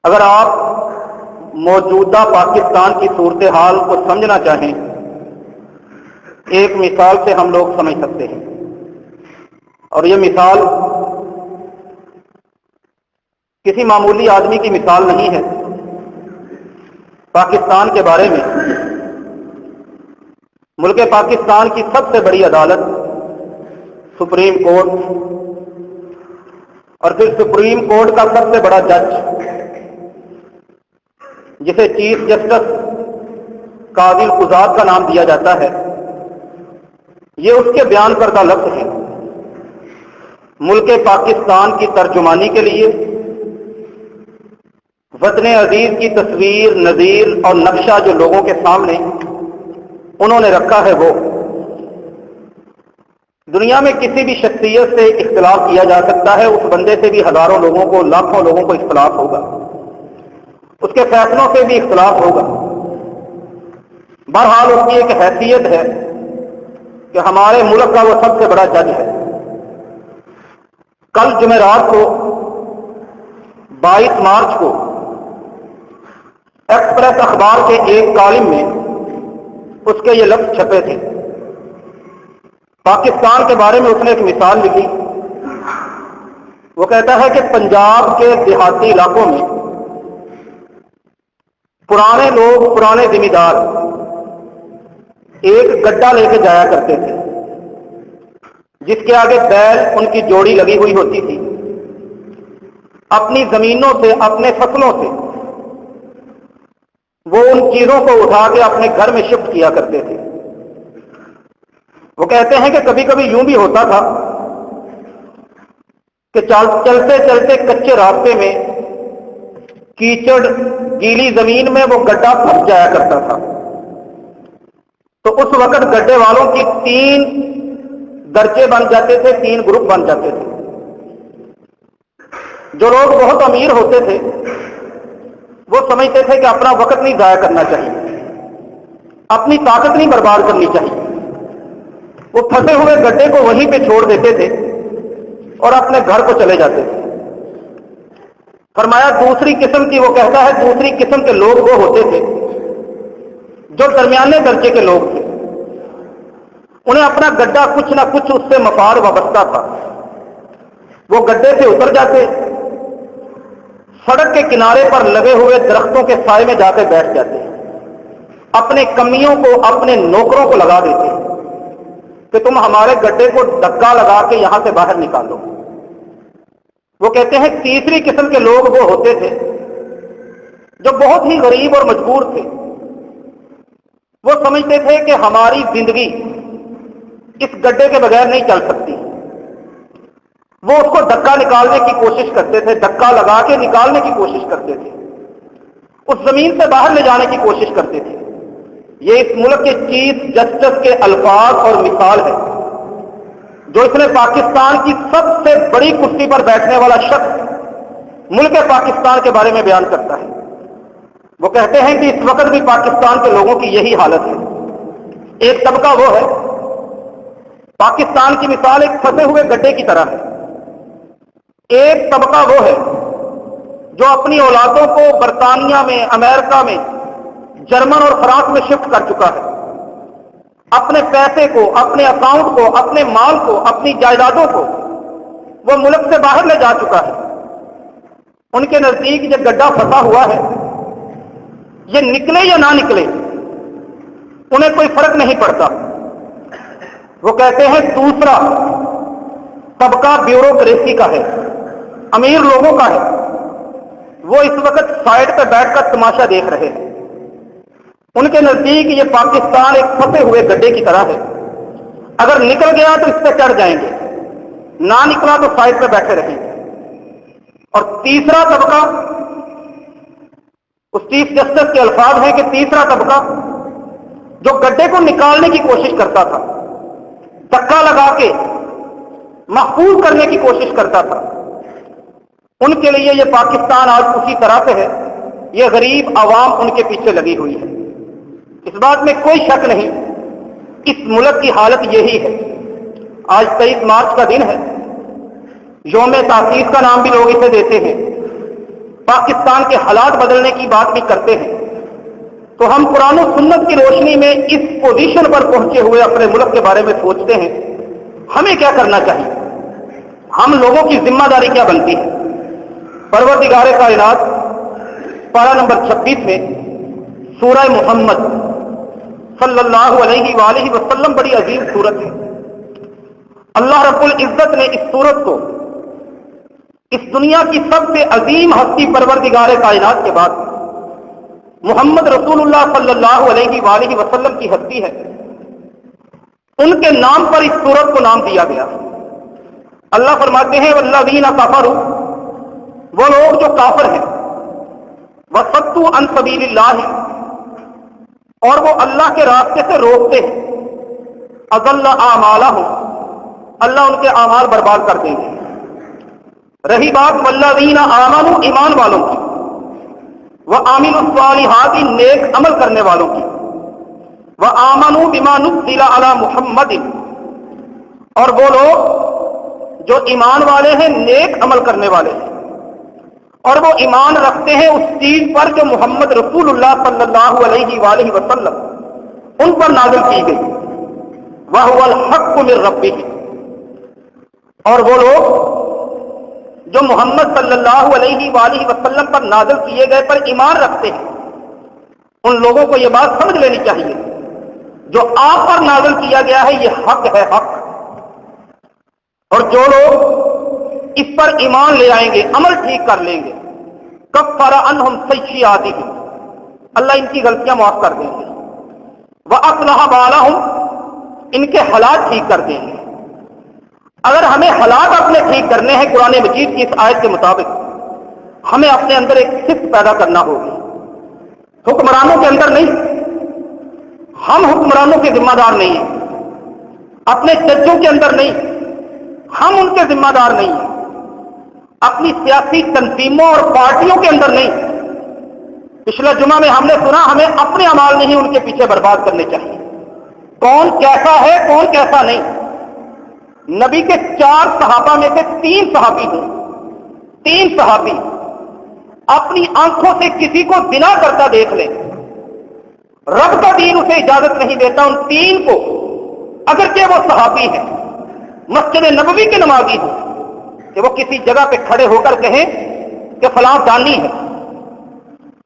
اگر آپ موجودہ پاکستان کی صورتحال کو سمجھنا چاہیں، ایک مثال سے ہم لوگ سمجھ سکتے ہیں، اور یہ مثال کسی معمولی آدمی کی مثال نہیں ہے۔ پاکستان کے بارے میں ملک پاکستان کی سب سے بڑی عدالت سپریم کورٹ، اور پھر سپریم کورٹ کا سب سے بڑا جج جسے چیف جسٹس قاضی القضات کا نام دیا جاتا ہے، یہ اس کے بیان کردہ لفظ ہیں۔ ملک پاکستان کی ترجمانی کے لیے وطن عزیز کی تصویر، نظیر اور نقشہ جو لوگوں کے سامنے انہوں نے رکھا ہے، وہ دنیا میں کسی بھی شخصیت سے اختلاف کیا جا سکتا ہے، اس بندے سے بھی ہزاروں لوگوں کو، لاکھوں لوگوں کو اختلاف ہوگا، اس کے فیصلوں سے بھی اختلاف ہوگا۔ بہرحال اس کی ایک حیثیت ہے کہ ہمارے ملک کا وہ سب سے بڑا جج ہے۔ کل جمعرات کو 22 مارچ کو ایکسپریس اخبار کے ایک کالم میں اس کے یہ لفظ چھپے تھے۔ پاکستان کے بارے میں اس نے ایک مثال لکھی۔ وہ کہتا ہے کہ پنجاب کے دیہاتی علاقوں میں پرانے لوگ، پرانے ذمہ دار ایک گڈھا لے کے جایا کرتے تھے، جس کے آگے بیل ان کی جوڑی لگی ہوئی ہوتی تھی۔ اپنی زمینوں سے، اپنے فصلوں سے وہ ان چیزوں کو اٹھا کے اپنے گھر میں شفٹ کیا کرتے تھے۔ وہ کہتے ہیں کہ کبھی کبھی یوں بھی ہوتا تھا کہ چلتے چلتے کچے راستے میں کیچڑ گیلی زمین میں وہ گڈھا پھنس جایا کرتا تھا، تو اس وقت گڈھے والوں کی 3 درجے بن جاتے تھے، 3 گروپ بن جاتے تھے۔ جو لوگ بہت امیر ہوتے تھے وہ سمجھتے تھے کہ اپنا وقت نہیں ضائع کرنا چاہیے، اپنی طاقت نہیں برباد کرنی چاہیے، وہ پھنسے ہوئے گڈھے کو وہیں پہ چھوڑ دیتے تھے اور اپنے گھر کو چلے جاتے تھے۔ فرمایا دوسری قسم کی، وہ کہتا ہے دوسری قسم کے لوگ وہ ہوتے تھے جو درمیانے درجے کے لوگ تھے۔ انہیں اپنا گڈھا کچھ نہ کچھ اس سے مفاد وابستہ تھا۔ وہ گڈھے سے اتر جاتے، سڑک کے کنارے پر لگے ہوئے درختوں کے سائے میں جا کے بیٹھ جاتے، اپنے کمیوں کو، اپنے نوکروں کو لگا دیتے کہ تم ہمارے گڈھے کو دھکا لگا کے یہاں سے باہر نکالو۔ وہ کہتے ہیں تیسری قسم کے لوگ وہ ہوتے تھے جو بہت ہی غریب اور مجبور تھے۔ وہ سمجھتے تھے کہ ہماری زندگی اس گڈھے کے بغیر نہیں چل سکتی۔ وہ اس کو دھکا نکالنے کی کوشش کرتے تھے، دھکا لگا کے نکالنے کی کوشش کرتے تھے، اس زمین سے باہر لے جانے کی کوشش کرتے تھے۔ یہ اس ملک کے چیف جسٹس کے الفاظ اور مثال ہے، جو اس نے پاکستان کی سب سے بڑی کرسی پر بیٹھنے والا شخص ملک پاکستان کے بارے میں بیان کرتا ہے۔ وہ کہتے ہیں کہ اس وقت بھی پاکستان کے لوگوں کی یہی حالت ہے۔ ایک طبقہ وہ ہے، پاکستان کی مثال ایک پھنسے ہوئے گڈھے کی طرح ہے۔ ایک طبقہ وہ ہے جو اپنی اولادوں کو برطانیہ میں، امریکہ میں، جرمن اور فرانس میں شفٹ کر چکا ہے۔ اپنے پیسے کو، اپنے اکاؤنٹ کو، اپنے مال کو، اپنی جائیدادوں کو وہ ملک سے باہر لے جا چکا ہے۔ ان کے نزدیک یہ گڈھا پھنسا ہوا ہے، یہ نکلے یا نہ نکلے انہیں کوئی فرق نہیں پڑتا۔ وہ کہتے ہیں دوسرا طبقہ بیوروکریسی کا ہے، امیر لوگوں کا ہے۔ وہ اس وقت سائڈ پہ بیٹھ کر تماشا دیکھ رہے ہیں۔ ان کے نزدیک یہ پاکستان ایک پھنسے ہوئے گڈھے کی طرح ہے، اگر نکل گیا تو اس پہ چڑھ جائیں گے، نہ نکلا تو سائڈ پہ بیٹھے رہیں گے۔ اور تیسرا طبقہ، اس چیف جسٹس کے الفاظ ہیں کہ تیسرا طبقہ جو گڈھے کو نکالنے کی کوشش کرتا تھا، دھکا لگا کے محفوظ کرنے کی کوشش کرتا تھا، ان کے لیے یہ پاکستان آج اسی طرح سے ہے۔ یہ غریب عوام ان کے پیچھے لگی ہوئی ہے، اس بات میں کوئی شک نہیں۔ اس ملک کی حالت یہی ہے۔ آج 23 مارچ کا دن ہے، یوم تاسیس کا نام بھی لوگ اسے دیتے ہیں۔ پاکستان کے حالات بدلنے کی بات بھی کرتے ہیں، تو ہم قرآن و سنت کی روشنی میں اس پوزیشن پر پہنچے ہوئے اپنے ملک کے بارے میں سوچتے ہیں ہمیں کیا کرنا چاہیے، ہم لوگوں کی ذمہ داری کیا بنتی ہے۔ پروردگار کائنات پارہ نمبر 26 میں سورہ محمد صلی اللہ علیہ وآلہ وسلم بڑی عظیم سورت ہے۔ اللہ رب العزت نے اس سورت کو اس دنیا کی سب سے عظیم ہستی پروردگار کائنات کے بعد محمد رسول اللہ صلی اللہ علیہ وآلہ وسلم کی ہستی ہے، ان کے نام پر اس سورت کو نام دیا گیا۔ اللہ فرماتے ہیں والذین کفروا، وہ لوگ جو کافر ہیں، وصدوا عن سبیل اللہ، اور وہ اللہ کے راستے سے روکتے ہیں، اضل اعمالہم، اللہ ان کے اعمال برباد کر دیں گے۔ رہی بات والذین آمنوا، ایمان والوں کی، وعملوا الصالحات، نیک عمل کرنے والوں کی، وآمنوا بما نزل علی محمد، اور وہ لوگ جو ایمان والے ہیں، نیک عمل کرنے والے ہیں، اور وہ ایمان رکھتے ہیں اس چیز پر جو محمد رسول اللہ صلی اللہ علیہ وآلہ وسلم ان پر نازل کی گئی، وَهُوَ الْحَقُّ مِن رَبِّهِ، اور وہ لوگ جو محمد صلی اللہ علیہ وآلہ وسلم پر نازل کیے گئے پر ایمان رکھتے ہیں، ان لوگوں کو یہ بات سمجھ لینی چاہیے جو آپ پر نازل کیا گیا ہے یہ حق ہے، حق، اور جو لوگ اس پر ایمان لے آئیں گے، عمل ٹھیک کر لیں گے، کفر عنہم سیئاتہم، اللہ ان کی غلطیاں معاف کر دیں گے، واصلح بالہم، ان کے حالات ٹھیک کر دیں گے۔ اگر ہمیں حالات اپنے ٹھیک کرنے ہیں قرآن مجید کی اس آیت کے مطابق، ہمیں اپنے اندر ایک صفت پیدا کرنا ہوگی، حکمرانوں کے اندر نہیں، ہم حکمرانوں کے ذمہ دار نہیں ہیں، اپنے ججوں کے اندر نہیں، ہم ان کے ذمہ دار نہیں ہیں، اپنی سیاسی تنظیموں اور پارٹیوں کے اندر نہیں۔ پچھلے جمعہ میں ہم نے سنا ہمیں اپنے اعمال نہیں ان کے پیچھے برباد کرنے چاہیے، کون کیسا ہے کون کیسا نہیں۔ نبی کے 4 صحابہ میں سے 3 صحابی ہیں، 3 صحابی اپنی آنکھوں سے کسی کو زنا کرتا دیکھ لیں، رب کا دین اسے اجازت نہیں دیتا ان 3 کو، اگرچہ وہ صحابی ہیں، مسجد نبوی کے نمازی ہیں، کہ وہ کسی جگہ پہ کھڑے ہو کر کہیں کہ فلاں دانی ہے۔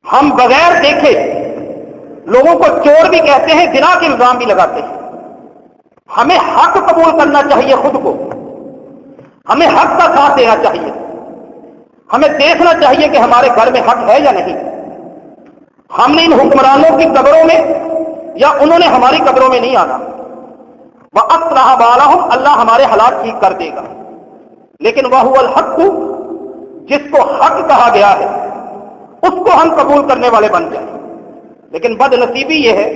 ہم بغیر دیکھے لوگوں کو چور بھی کہتے ہیں، زنا کے الزام بھی لگاتے ہیں۔ ہمیں حق قبول کرنا چاہیے، خود کو ہمیں حق کا ساتھ دینا چاہیے، ہمیں دیکھنا چاہیے کہ ہمارے گھر میں حق ہے یا نہیں۔ ہم نے ان حکمرانوں کی قبروں میں یا انہوں نے ہماری قبروں میں نہیں آنا۔ وَأَصْلَحَ بَالَهُمْ، اللہ ہمارے حالات ٹھیک کر دے گا، لیکن وَهُوَ الْحَقُّ، جس کو حق کہا گیا ہے اس کو ہم قبول کرنے والے بن جائیں۔ لیکن بد نصیبی یہ ہے،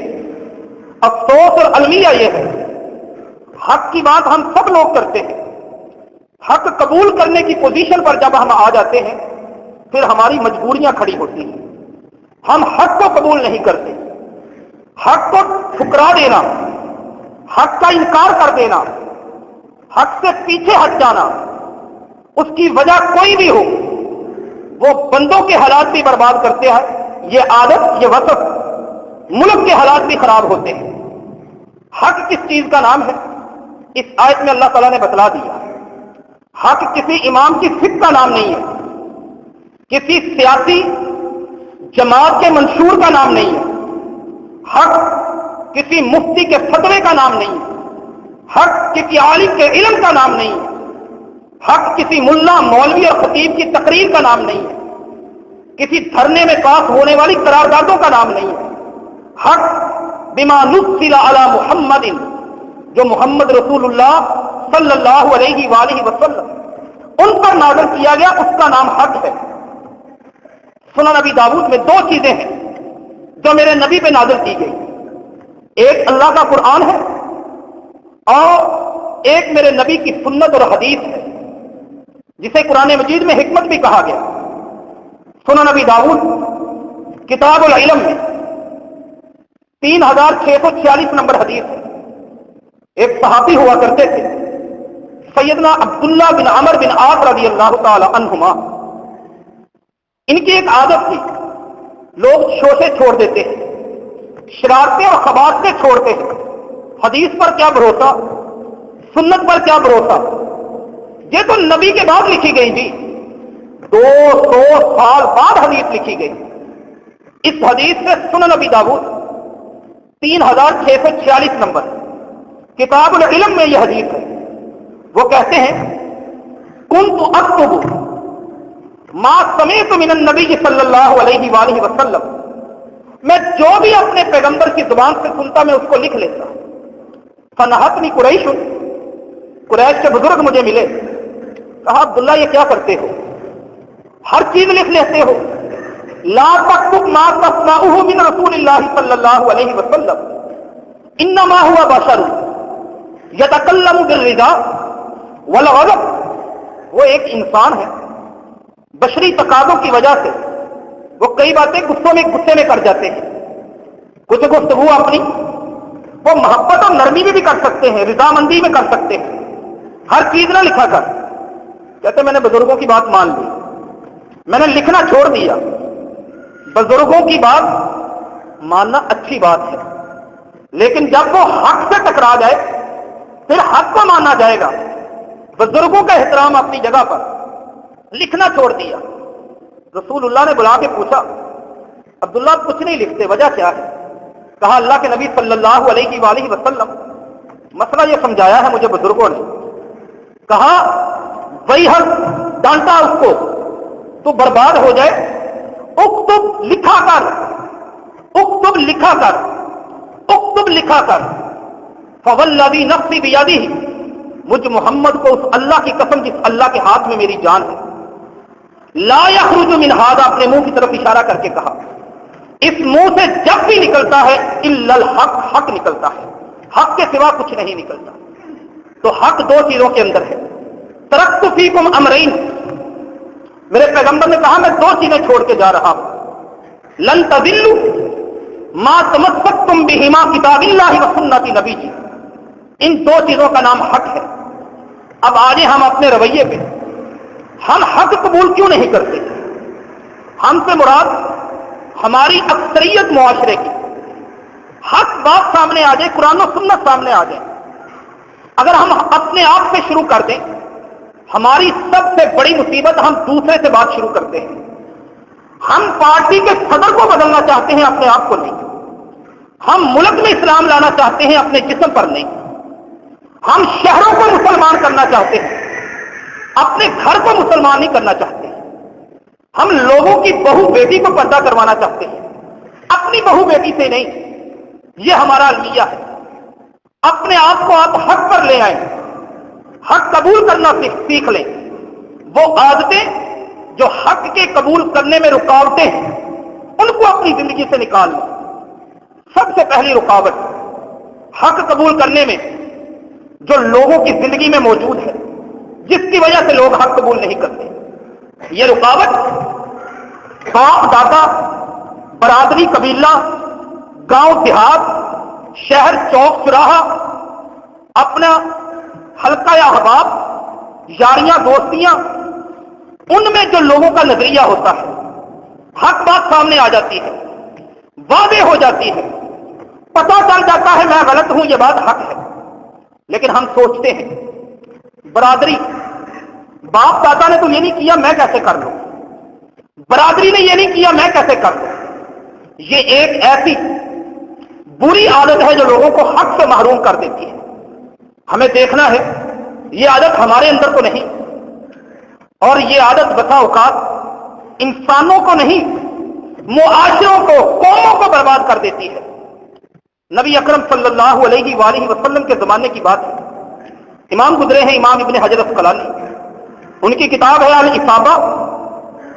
افسوس اور المیہ یہ ہے، حق کی بات ہم سب لوگ کرتے ہیں، حق قبول کرنے کی پوزیشن پر جب ہم آ جاتے ہیں پھر ہماری مجبوریاں کھڑی ہوتی ہیں، ہم حق کو قبول نہیں کرتے۔ حق کو ٹھکرا دینا، حق کا انکار کر دینا، حق سے پیچھے ہٹ جانا، اس کی وجہ کوئی بھی ہو، وہ بندوں کے حالات بھی برباد کرتے ہیں۔ یہ عادت، یہ وصف ملک کے حالات بھی خراب ہوتے ہیں۔ حق کس چیز کا نام ہے؟ اس آیت میں اللہ تعالیٰ نے بتلا دیا۔ حق کسی امام کی فکر کا نام نہیں ہے، کسی سیاسی جماعت کے منشور کا نام نہیں ہے، حق کسی مفتی کے فتوے کا نام نہیں ہے، حق کسی عالم کے علم کا نام نہیں ہے، حق کسی ملا، مولوی اور خطیب کی تقریر کا نام نہیں ہے، کسی دھرنے میں پاس ہونے والی قراردادوں کا نام نہیں ہے۔ حق بما نزل علی محمد، جو محمد رسول اللہ صلی اللہ علیہ وآلہ وسلم ان پر نازل کیا گیا، اس کا نام حق ہے۔ سنن نبی داؤد میں 2 چیزیں ہیں جو میرے نبی پہ نازل کی گئی، ایک اللہ کا قرآن ہے اور ایک میرے نبی کی سنت اور حدیث ہے، جسے قرآن مجید میں حکمت بھی کہا گیا۔ سنن نبی داؤد کتاب العلم میں 3646 نمبر حدیث ہے۔ ایک صحابی ہوا کرتے تھے سیدنا عبداللہ بن عمر بن عاص رضی اللہ تعالی عنہما، ان کی ایک عادت تھی، لوگ شوشے چھوڑ دیتے ہیں، شرارتیں اور خباثتیں چھوڑتے ہیں، حدیث پر کیا بھروسہ، سنت پر کیا بھروسہ، یہ تو نبی کے بعد لکھی گئی تھی، 200 سال بعد حدیث لکھی گئی۔ اس حدیث سے سنن نبی داؤد 3646 نمبر کتاب العلم میں یہ حدیث ہے۔ وہ کہتے ہیں کنت اکتب ما سمعت من النبی صلی اللہ علیہ وآلہ وسلم، میں جو بھی اپنے پیغمبر کی زبان سے سنتا میں اس کو لکھ لیتا۔ فنہتنی قریش، قریش کے بزرگ مجھے ملے، کہا عبداللہ یہ کیا کرتے ہو، ہر چیز لکھ لیتے ہو، لا تکتب ما تسمعه من رسول اللہ صلی اللہ علیہ وسلم انما هو بشر یتکلم بالرضا والغضب، وہ ایک انسان ہے، بشری تقاضوں کی وجہ سے وہ کئی باتیں غصے میں کر جاتے ہیں، کچھ گفتگو اپنی وہ محبت اور نرمی میں بھی کر سکتے ہیں، رضامندی میں کر سکتے ہیں، ہر چیز نہ لکھا کر۔ کہتے میں نے بزرگوں کی بات مان لی، میں نے لکھنا چھوڑ دیا۔ بزرگوں کی بات ماننا اچھی بات ہے، لیکن جب وہ حق سے ٹکرا جائے پھر حق کو مانا جائے گا۔ بزرگوں کا احترام اپنی جگہ پر، لکھنا چھوڑ دیا۔ رسول اللہ نے بلا کے پوچھا عبداللہ کچھ نہیں لکھتے، وجہ کیا ہے؟ کہا اللہ کے نبی صلی اللہ علیہ وآلہ وسلم مسئلہ یہ سمجھایا ہے مجھے بزرگوں نے، کہا وہی ہر ڈانٹا اس کو تو برباد ہو جائے، اکتب لکھا کر، اکتب لکھا کر، اکتب لکھا کر، فوالذی نفسی بیدہ، مجھ محمد کو اس اللہ کی قسم جس اللہ کے ہاتھ میں میری جان ہے، لا یخرج من ھذا، اپنے منہ کی طرف اشارہ کر کے کہا اس منہ سے جب بھی نکلتا ہے الا الحق، حق نکلتا ہے، حق کے سوا کچھ نہیں نکلتا۔ تو حق دو چیزوں کے اندر ہے۔ ترکت فیکم امرین، میرے پیغمبر نے کہا میں دو چیزیں چھوڑ کے جا رہا ہوں، لن تضلوا ما تمسکتم بہما کتاب اللہ و سنت نبی جی، ان دو چیزوں کا نام حق ہے۔ اب آجے ہم اپنے رویے پہ، ہم حق قبول کیوں نہیں کرتے؟ ہم سے مراد ہماری اکثریت معاشرے کی، حق بات سامنے آ جائے، قرآن و سنت سامنے آ جائے، اگر ہم اپنے آپ سے شروع کر دیں، ہماری سب سے بڑی مصیبت ہم دوسرے سے بات شروع کرتے ہیں۔ ہم پارٹی کے صدر کو بدلنا چاہتے ہیں، اپنے آپ کو نہیں۔ ہم ملک میں اسلام لانا چاہتے ہیں، اپنے جسم پر نہیں۔ ہم شہروں کو مسلمان کرنا چاہتے ہیں، اپنے گھر کو مسلمان نہیں کرنا چاہتے۔ ہم لوگوں کی بہو بیٹی کو پردہ کروانا چاہتے ہیں، اپنی بہو بیٹی سے نہیں۔ یہ ہمارا المیہ ہے۔ اپنے آپ کو آپ حق پر لے آئیں، حق قبول کرنا سیکھ لیں۔ وہ عادتیں جو حق کے قبول کرنے میں رکاوٹیں ہیں ان کو اپنی زندگی سے نکال لیں۔ سب سے پہلی رکاوٹ حق قبول کرنے میں جو لوگوں کی زندگی میں موجود ہے، جس کی وجہ سے لوگ حق قبول نہیں کرتے، یہ رکاوٹ باپ دادا، برادری قبیلہ، گاؤں دیہات، شہر چوک چوراہا، اپنا حلقہ یا احباب، یاریاں دوستیاں، ان میں جو لوگوں کا نظریہ ہوتا ہے، حق بات سامنے آ جاتی ہے، واضح ہو جاتی ہے، پتہ چل جاتا ہے میں غلط ہوں، یہ بات حق ہے، لیکن ہم سوچتے ہیں برادری، باپ دادا نے تو یہ نہیں کیا میں کیسے کر لوں، برادری نے یہ نہیں کیا میں کیسے کر لوں۔ یہ ایک ایسی بری عادت ہے جو لوگوں کو حق سے محروم کر دیتی ہے۔ ہمیں دیکھنا ہے یہ عادت ہمارے اندر تو نہیں، اور یہ عادت بسا اوقات انسانوں کو نہیں، معاشروں کو، قوموں کو برباد کر دیتی ہے۔ نبی اکرم صلی اللہ علیہ وآلہ وسلم کے زمانے کی بات ہے، امام گزرے ہیں امام ابن حجر عسقلانی، ان کی کتاب ہے الاصابہ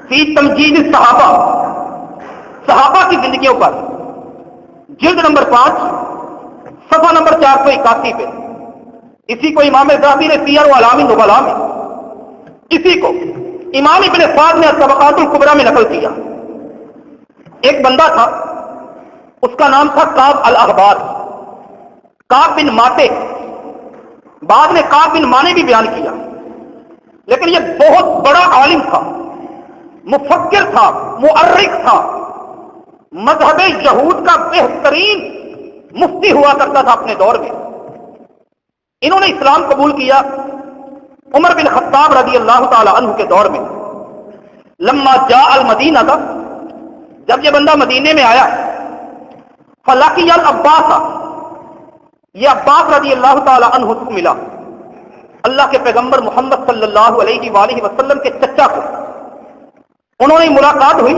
فی تمجید الصحابہ، صحابہ کی زندگیوں پر، جلد نمبر 5 صفحہ نمبر 481 پہ۔ اسی کو امام ذہبی نے سیر و اعلام النبلاء میں، اسی کو امام ابن سعد نے الطبقات الکبریٰ میں نقل کیا۔ ایک بندہ تھا، اس کا نام تھا کعب الاحبار، کعب بن ماتے، بعد میں کعب بن مانے بھی بیان کیا، لیکن یہ بہت بڑا عالم تھا، مفکر تھا، مؤرخ تھا، مذہب یہود کا بہترین مفتی ہوا کرتا تھا اپنے دور میں. انہوں نے اسلام قبول کیا عمر بن خطاب رضی اللہ تعالی عنہ کے دور میں. لما جاء المدینہ کا، جب یہ بندہ مدینے میں آیا، فلقی العباس، یہ عباس رضی اللہ تعالی عنہ سے ملا، اللہ کے پیغمبر محمد صلی اللہ علیہ وآلہ وسلم کے چچا کو. انہوں نے ملاقات ہوئی.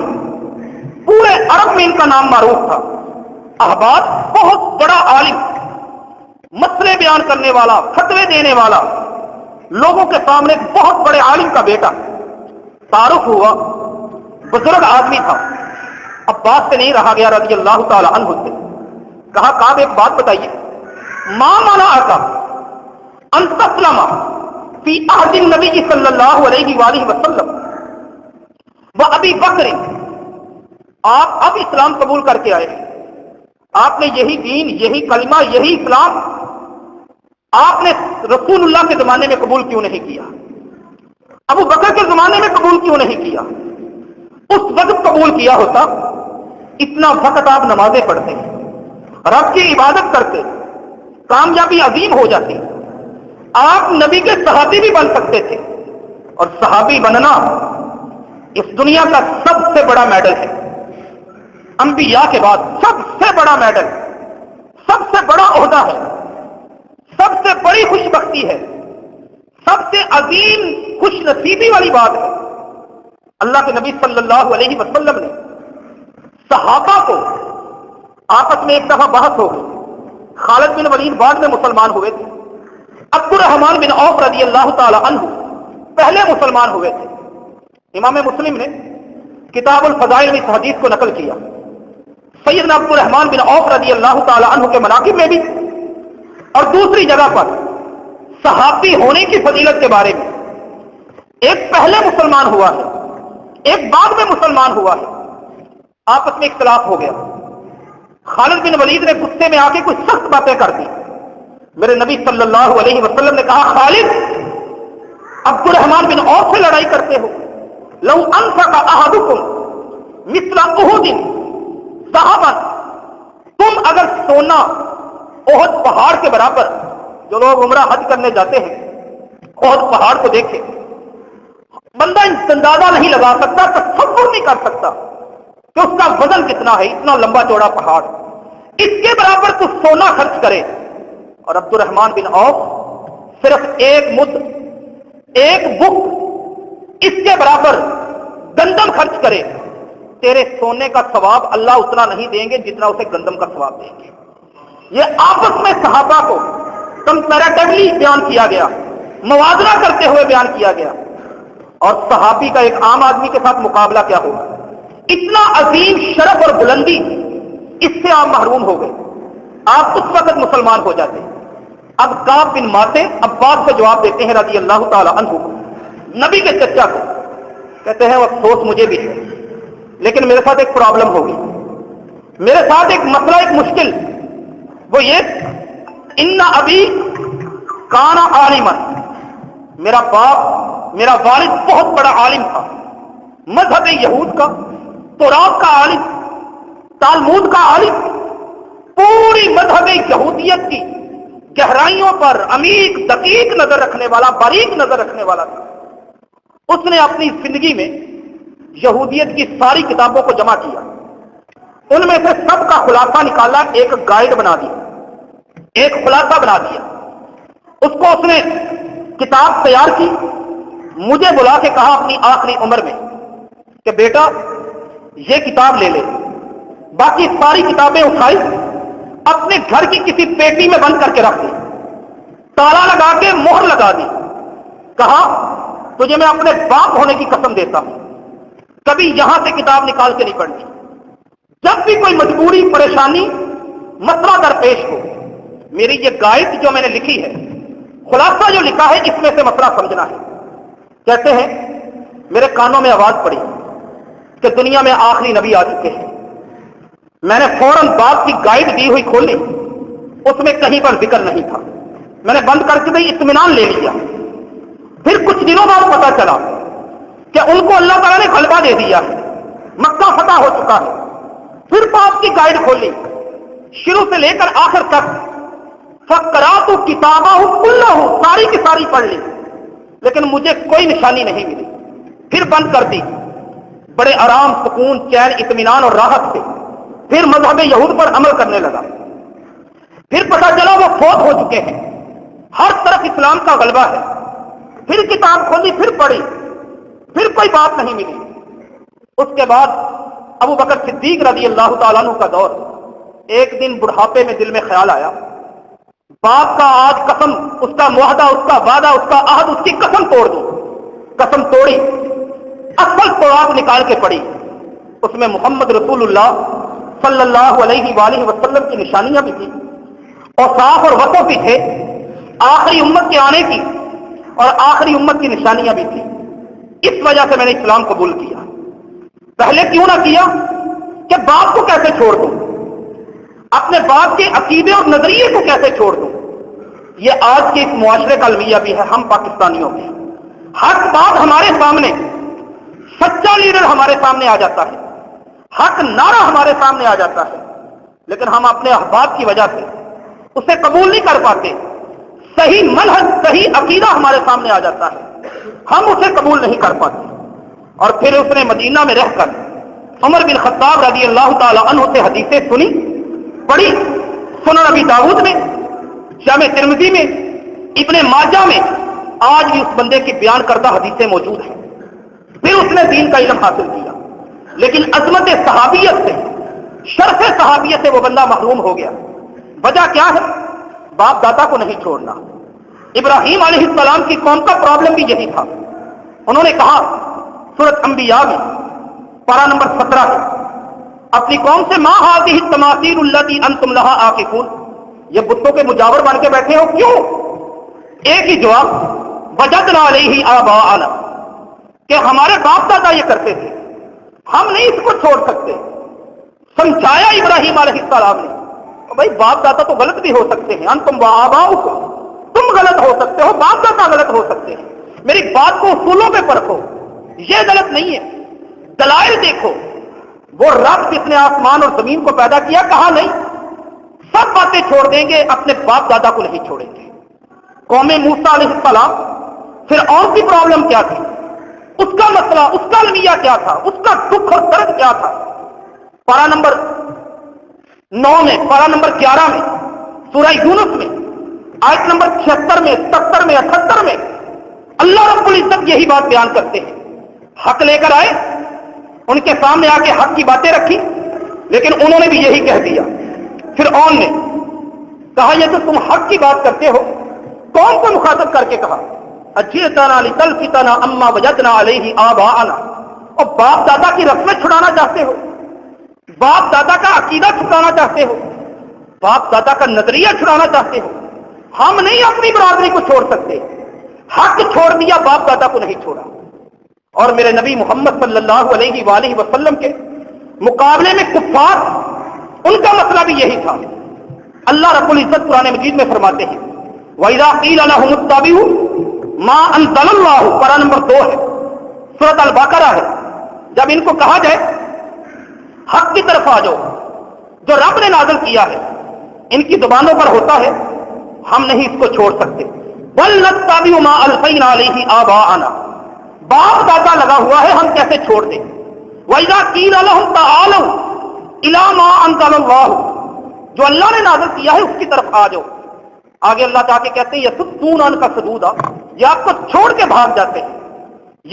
پورے عرب میں ان کا نام معروف تھا. احباب بہت بڑا عالم، مسئلے بیان کرنے والا، فتوے دینے والا، لوگوں کے سامنے بہت بڑے عالم کا بیٹا. تعارف ہوا، بزرگ آدمی تھا. عباس سے نہیں رہا گیا رضی اللہ تعالی عنہ سے. کہا کعب ایک بات بتائیے، ما منعک ان تسلم فی عہد النبی صلی اللہ علیہ وآلہ وسلم و ابی بکر. آپ اب اسلام قبول کر کے آئے، آپ نے یہی دین، یہی کلمہ، یہی اسلام آپ نے رسول اللہ کے زمانے میں قبول کیوں نہیں کیا؟ ابو بکر کے زمانے میں قبول کیوں نہیں کیا؟ اس وقت قبول کیا ہوتا، اتنا وقت آپ نمازیں پڑھتے، رب کی عبادت کرتے، کامیابی عظیم ہو جاتی. آپ نبی کے صحابی بھی بن سکتے تھے. اور صحابی بننا اس دنیا کا سب سے بڑا میڈل ہے. انبیاء کے بعد سب سے بڑا میڈل، سب سے بڑا عہدہ ہے، سب سے بڑی خوش بختی ہے، سب سے عظیم خوش نصیبی والی بات ہے. اللہ کے نبی صلی اللہ علیہ وسلم نے صحابہ کو آپس میں ایک دفعہ بحث ہو گئی. خالد بن ولید بعد میں مسلمان ہوئے تھے، عبد الرحمن بن عوف رضی اللہ تعالی عنہ پہلے مسلمان ہوئے تھے. امام مسلم نے کتاب الفضائل میں اس حدیث کو نقل کیا. سیدنا عبد الرحمن بن عوف رضی اللہ تعالی عنہ کے مناقب میں بھی اور دوسری جگہ پر صحابی ہونے کی فضیلت کے بارے میں. ایک پہلے مسلمان ہوا ہے، ایک بعد میں مسلمان ہوا ہے. آپس میں اختلاف ہو گیا. خالد بن ولید نے غصے میں آ کے کچھ سخت باتیں کر دی. میرے نبی صلی اللہ علیہ وسلم نے کہا خالد، عبد الرحمن بن عوف سے لڑائی کرتے ہو؟ لو انفق احدکم مثل احد ذهبا، تم اگر سونا احد پہاڑ کے برابر، جو لوگ عمرہ حج کرنے جاتے ہیں احد پہاڑ کو دیکھیں، بندہ اندازہ نہیں لگا سکتا، تصور نہیں کر سکتا کہ اس کا وزن کتنا ہے. اتنا لمبا چوڑا پہاڑ، اس کے برابر تو سونا خرچ کرے. اور عبد الرحمن بن عوف صرف ایک مد، ایک بک، اس کے برابر گندم خرچ کرے، تیرے سونے کا ثواب اللہ اتنا نہیں دیں گے جتنا اسے گندم کا ثواب دیں گے. یہ آپس میں صحابہ کو کمپیریٹیولی بیان کیا گیا، موازنہ کرتے ہوئے بیان کیا گیا. اور صحابی کا ایک عام آدمی کے ساتھ مقابلہ کیا ہوگا؟ اتنا عظیم شرف اور بلندی، اس سے آپ محروم ہو گئے. آپ اس وقت مسلمان ہو جاتے. اب کعب بن ماتے عباس کو جواب دیتے ہیں رضی اللہ تعالی عنہ، نبی کے چچا کو. کہتے ہیں وہ افسوس مجھے بھی ہے، لیکن میرے ساتھ ایک پرابلم ہوگی، میرے ساتھ ایک مسئلہ، ایک مشکل. وہ یہ، ان ابی کان عالما، میرا باپ، میرا والد بہت بڑا عالم تھا، مذہب یہود کا، تورات کا عالم، تالمود کا عالم، پوری مذہب یہودیت کی گہرائیوں پر عمیق دقیق نظر رکھنے والا، باریک نظر رکھنے والا تھا. اس نے اپنی زندگی میں یہودیت کی ساری کتابوں کو جمع کیا، ان میں سے سب کا خلاصہ نکالا، ایک گائیڈ بنا دیا، ایک خلاصہ بنا دیا. اس کو اس نے کتاب تیار کی، مجھے بلا کے کہا اپنی آخری عمر میں کہ بیٹا یہ کتاب لے لے. باقی ساری کتابیں اٹھائی، اپنے گھر کی کسی پیٹی میں بند کر کے رکھ دی، تالا لگا کے مہر لگا دی. کہا تجھے میں اپنے باپ ہونے کی قسم دیتا ہوں، کبھی یہاں سے کتاب نکال کے نہیں پڑھنی. جب بھی کوئی مجبوری، پریشانی، مسئلہ درپیش ہو، میری یہ گائیڈ جو میں نے لکھی ہے، خلاصہ جو لکھا ہے، اس میں سے مسئلہ سمجھنا ہے. کہتے ہیں میرے کانوں میں آواز پڑی کہ دنیا میں آخری نبی آ چکے ہیں. میں نے فوراً باپ کی گائیڈ دی ہوئی کھولی، اس میں کہیں پر ذکر نہیں تھا. میں نے بند کر کے بھی اطمینان لے لیا. پھر کچھ دنوں بعد پتا چلا کہ ان کو اللہ تعالیٰ نے غلبہ دے دیا ہے، مکہ فتح ہو چکا ہے. پھر باپ کی گائیڈ کھولی شروع سے لے کر آخر تک، فقرات کتابہ کلہ، ساری کی ساری پڑھ لی، لیکن مجھے کوئی نشانی نہیں ملی. پھر بند کر دی، بڑے آرام، سکون، چین، اطمینان اور راحت سے پھر مذہب یہود پر عمل کرنے لگا. پھر پتہ چلا وہ فوت ہو چکے ہیں، ہر طرف اسلام کا غلبہ ہے. پھر کتاب کھولی، پھر پڑھی، پھر کوئی بات نہیں ملی. اس کے بعد ابو بکر صدیق رضی اللہ تعالیٰ عنہ کا دور. ایک دن بڑھاپے میں دل میں خیال آیا، باپ کا آج قسم، اس کا معاہدہ، اس کا وعدہ، اس کا عہد، اس کی قسم توڑ دوں. قسم توڑی، اصل توڑاق نکال کے پڑھی. اس میں محمد رسول اللہ صلی اللہ علیہ وآلہ وسلم کی نشانیاں بھی تھیں، اور صاف اور وصف بھی تھے آخری امت کے آنے کی، اور آخری امت کی نشانیاں بھی تھیں. اس وجہ سے میں نے اسلام قبول کیا. پہلے کیوں نہ کیا کہ باپ کو کیسے چھوڑ دوں، اپنے باپ کے عقیدے اور نظریے کو کیسے چھوڑ دوں. یہ آج کے اس معاشرے کا المیہ بھی ہے ہم پاکستانیوں میں. حق بات ہمارے سامنے، سچا لیڈر ہمارے سامنے آ جاتا ہے، حق نعرہ ہمارے سامنے آ جاتا ہے، لیکن ہم اپنے احباب کی وجہ سے اسے قبول نہیں کر پاتے. صحیح منہج، صحیح عقیدہ ہمارے سامنے آ جاتا ہے، ہم اسے قبول نہیں کر پاتے. اور پھر اس نے مدینہ میں رہ کر عمر بن خطاب رضی اللہ تعالی عنہ سے حدیثیں سنی، پڑھی. سنن ابی داؤد میں، جامع ترمذی میں، ابن ماجہ میں آج بھی اس بندے کی بیان کردہ حدیثیں موجود ہیں. پھر اس نے دین کا علم حاصل کیا، لیکن عظمت صحابیت سے، شرف صحابیت سے وہ بندہ محروم ہو گیا. وجہ کیا ہے؟ باپ دادا کو نہیں چھوڑنا. ابراہیم علیہ السلام کی قوم کا پرابلم بھی یہی تھا. انہوں نے کہا سورۃ انبیاء میں پارہ نمبر 17 ہے، اپنی قوم سے ما هذه التماثيل التي انتم لها عاکفون، یہ بتوں کے مجاور بن کے بیٹھے ہو کیوں؟ ایک ہی جواب، وجدنا علیہ آباءنا، کہ ہمارے باپ دادا یہ کرتے تھے، ہم نہیں اس کو چھوڑ سکتے. سمجھایا ابراہیم علیہ السلام نے، بھائی باپ دادا تو غلط بھی ہو سکتے ہیں، انتم وآباؤکم، تم غلط ہو سکتے ہو، باپ دادا غلط ہو سکتے ہیں، میری بات کو اصولوں پہ پرکھو، یہ غلط نہیں ہے. دلائل دیکھو، وہ رب جس نے آسمان اور زمین کو پیدا کیا، کہا نہیں سب باتیں چھوڑ دیں گے، اپنے باپ دادا کو نہیں چھوڑیں گے. قوم موسیٰ علیہ السلام، فرعون کی پرابلم کیا تھی، اس کا مسئلہ، اس کا المیہ کیا تھا، اس کا دکھ اور درد کیا تھا. پارہ نمبر 9 میں، پارہ نمبر 11 میں، سورہ یونس میں، آیت نمبر 76 میں، 77 میں، 78 میں اللہ رب العزت یہی بات بیان کرتے ہیں. حق لے کر آئے، ان کے سامنے آ کے حق کی باتیں رکھی، لیکن انہوں نے بھی یہی کہہ دیا. فرعون نے کہا یہ تو تم حق کی بات کرتے ہو، قوم کو مخاطب کر کے کہا اجئتنا لتلفتنا اما وجدنا علیہ آباءنا، اور باپ دادا کی رسمیں چھڑانا چاہتے ہو، باپ دادا کا عقیدہ چھڑانا چاہتے ہو، باپ دادا کا نظریہ چھڑانا چاہتے ہو. ہم نہیں اپنی برادری کو چھوڑ سکتے، حق چھوڑ دیا، باپ دادا کو نہیں چھوڑا. اور میرے نبی محمد صلی اللہ علیہ وآلہ وسلم کے مقابلے میں کفار، ان کا مسئلہ بھی یہی تھا. اللہ رب العزت قرآن مجید میں فرماتے ہیں وَإِذَا قِيلَ لَهُمُ اتَّبِعُوا مَا أَنزَلَ اللَّهُ، پارہ نمبر 2 ہے، سورۃ البقرہ ہے. جب ان کو کہا جائے حق کی طرف آ جاؤ، جو رب نے نازل کیا ہے، ان کی زبانوں پر ہوتا ہے ہم نہیں اس کو چھوڑ سکتے. وَلْنَتَّبِعُ مَا أَلْفَيْنَا عَلَيْهِ آبَاءَنَا، باپ دادا لگا ہوا ہے، ہم کیسے چھوڑ دیں. وَإِذَا قِيلَ لَهُمْ تَعَالَوْا إِلَىٰ مَا أَنزَلَ اللَّهُ، جو اللہ نے نازل کیا ہے اس کی طرف آ جاؤ. آگے اللہ جا کے کہتے ہیں یصدون عنک صدودا، یہ آپ کو چھوڑ کے بھاگ جاتے ہیں.